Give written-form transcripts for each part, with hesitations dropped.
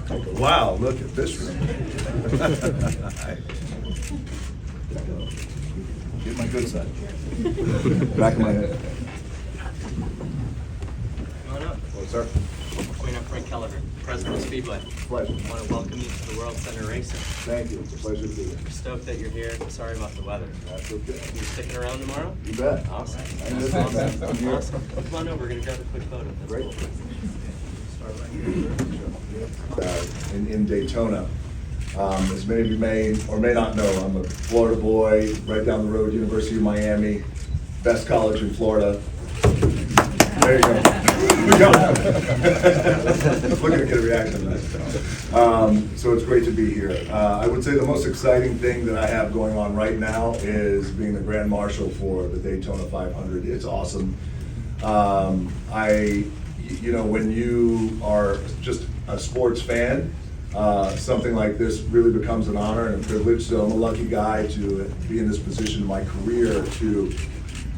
Wow, look at this room. Get my good side. Back of my head. Come on up. What's up? Dwayne Frank Kelleher, President of Speedway. Pleasure. I want to welcome you to the World Center Racing. Thank you. It's a pleasure to be here. We're stoked that you're here. Sorry about the weather. That's okay. You sticking around tomorrow? You bet. Awesome. I miss it, man. I'm here. Awesome. Come on over. We're going to grab a quick photo. That's Great. cool. Start right here. In Daytona. As many of you may or may not know, I'm a Florida boy, right down the road, University of Miami, best college in Florida. There you go. I was looking to get a reaction to that. So it's great to be here. I would say the most exciting thing that I have going on right now is being the Grand Marshal for the Daytona 500. It's awesome. You know, when you are just a sports fan, something like this really becomes an honor and a privilege. So I'm a lucky guy to be in this position in my career to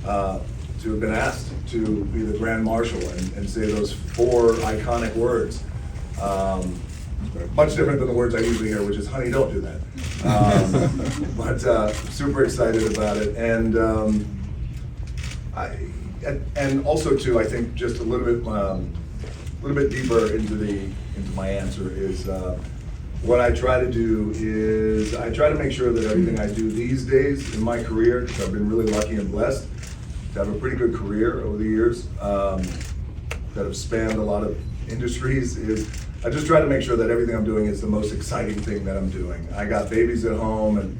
have been asked to be the Grand Marshal and say those 4 iconic words. Much different than the words I usually hear, which is, honey, don't do that. But super excited about it. And also too, I think just a little bit deeper into my answer is what I try to do is I try to make sure that everything I do these days in my career, because I've been really lucky and blessed to have a pretty good career over the years that have spanned a lot of industries, is I just try to make sure that everything I'm doing is the most exciting thing that I'm doing. I got babies at home, and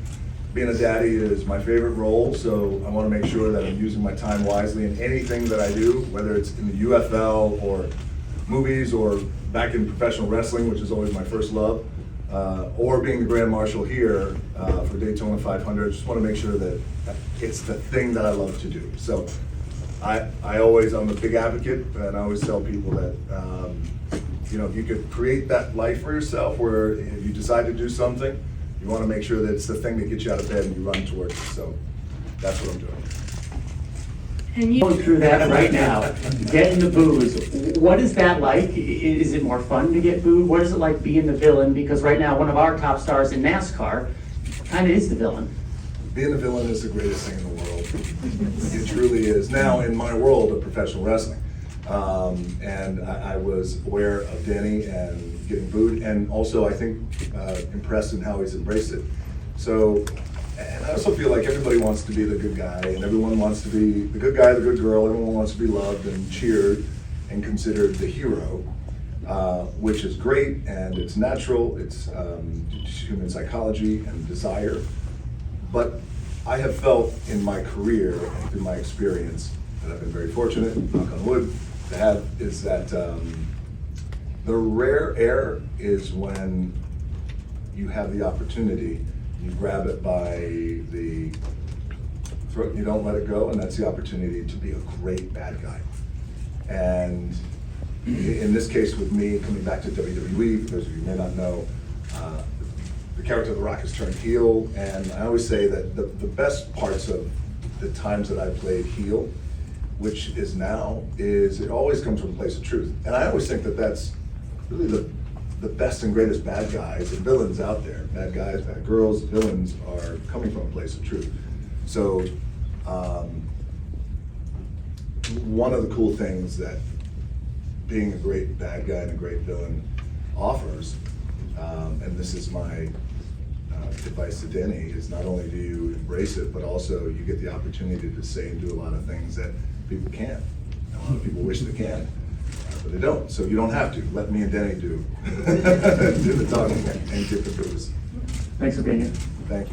being a daddy is my favorite role, so I want to make sure that I'm using my time wisely in anything that I do, whether it's in the UFL or movies or back in professional wrestling, which is always my first love, or being the Grand Marshal here for Daytona 500. I just want to make sure that it's the thing that I love to do. So I'm a big advocate, and I always tell people that you know, if you could create that life for yourself where if you decide to do something, you want to make sure that it's the thing that gets you out of bed and you run towards it. So that's what I'm doing. And you going through that right now, getting the boos. What is that like? Is it more fun to get booed? What is it like being the villain? Because right now, one of our top stars in NASCAR kind of is the villain. Being the villain is the greatest thing in the world. It truly is. Now, in my world of professional wrestling, and I was aware of Denny and getting booed, and also I think impressed in how he's embraced it. So, and I also feel like everybody wants to be the good guy, and everyone wants to be the good guy, the good girl. Everyone wants to be loved and cheered and considered the hero, which is great, and it's natural. It's human psychology and desire. But I have felt in my career and through my experience that I've been very fortunate, knock on wood, to have, is that the rare air is when you have the opportunity, you grab it by the throat and you don't let it go, and that's the opportunity to be a great bad guy. And in this case with me, coming back to WWE, for those of you who may not know, the character of The Rock has turned heel, and I always say that the best parts of the times that I played heel, which is now, is it always comes from a place of truth. And I always think that that's really the best and greatest bad guys and villains out there. Bad guys, bad girls, villains are coming from a place of truth. So one of the cool things that being a great bad guy and a great villain offers, and this is my advice to Denny, is not only do you embrace it, but also you get the opportunity to say and do a lot of things that people can't. A lot of people wish they can, but they don't. So you don't have to. Let me and Denny do the talking and get the booze. Thanks for being here. Thank you.